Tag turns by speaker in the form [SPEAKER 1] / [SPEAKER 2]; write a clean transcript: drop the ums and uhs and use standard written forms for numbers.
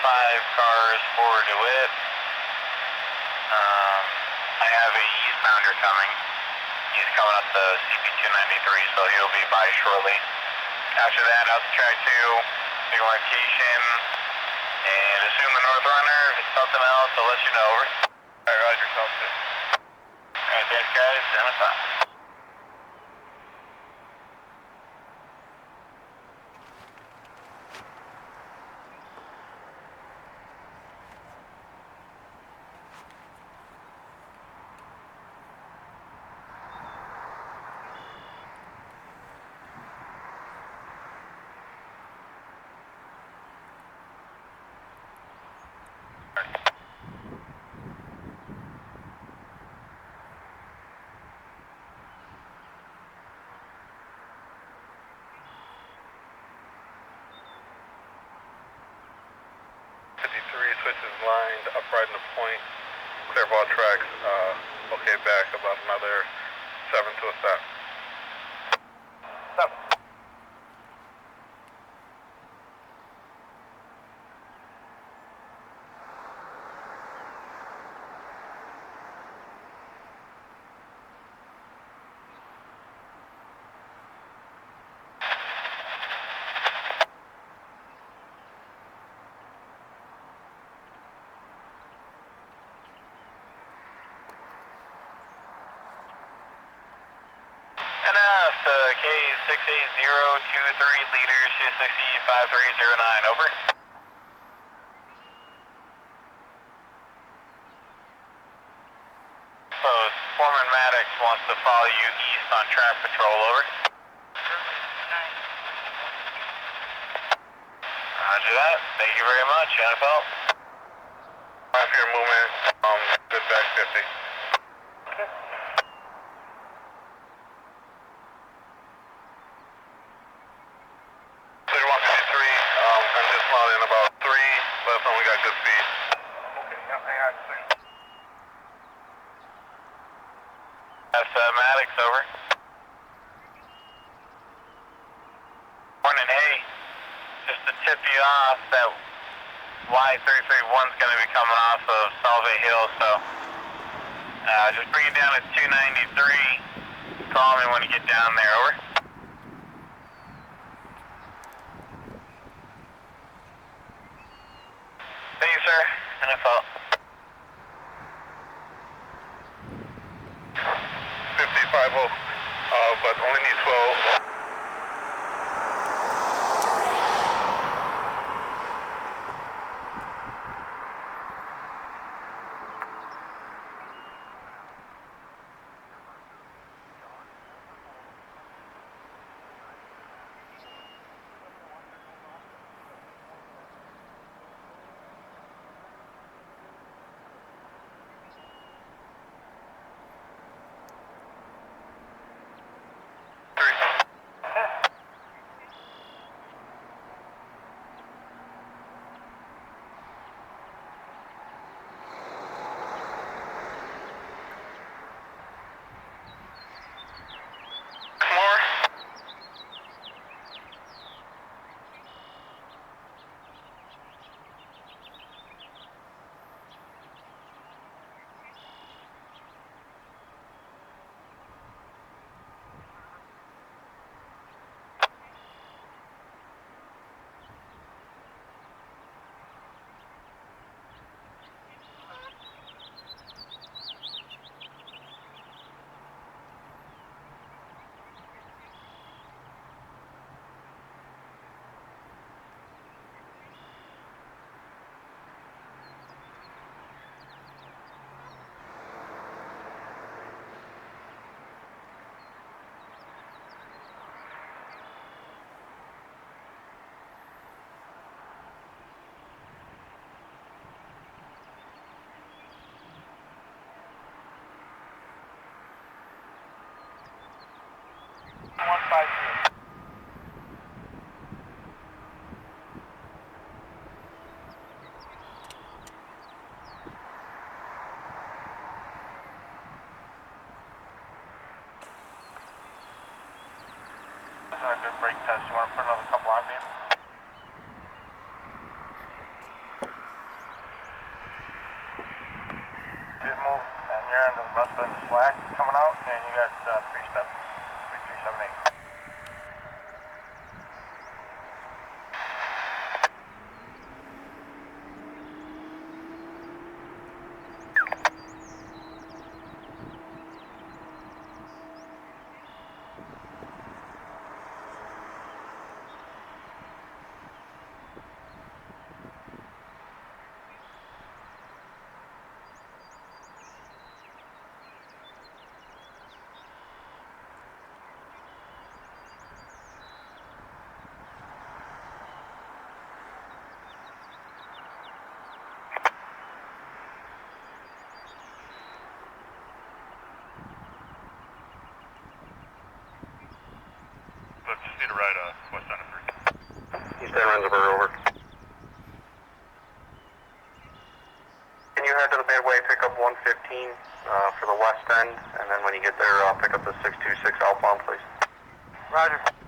[SPEAKER 1] cars forward to it. I have a eastbounder coming. He's coming up the CP293, so he'll be by shortly. After that, out to track 2, big location, and assume the north runner. If it's something else, I'll let you know. Over. Alright, roger, sounds good. Alright, thanks guys, and it's on.
[SPEAKER 2] Switches lined, upright in the point, clear ball tracks, okay back about another 7 to a stop. Stop.
[SPEAKER 1] K68023 leader 260-5309, over. So, Foreman Maddox wants to follow you east on track patrol, over. Roger that. Thank you very much, NFL.
[SPEAKER 2] After your movement, good back 50. Okay. In about 3, let us know we got good speed. Okay, yeah, I got 6.
[SPEAKER 1] That's Maddox, over. Morning, hey. Just to tip you off, that Y331's going to be coming off of Solvay Hill, so just bring it down to 293. Call me when you get down there, over. Thank you, sir. NFL.
[SPEAKER 2] 50-50, but only need 12.
[SPEAKER 1] Brake test. You want to put another couple on, man?
[SPEAKER 3] there on the west end of slack coming out, and you got 3-step, 3378.
[SPEAKER 2] Just need to ride west end of 3.
[SPEAKER 3] East end Rendsburg, over. Can you head to the midway, pick up 115 for the west end, and then when you get there, pick up the 626 outbound, please. Roger.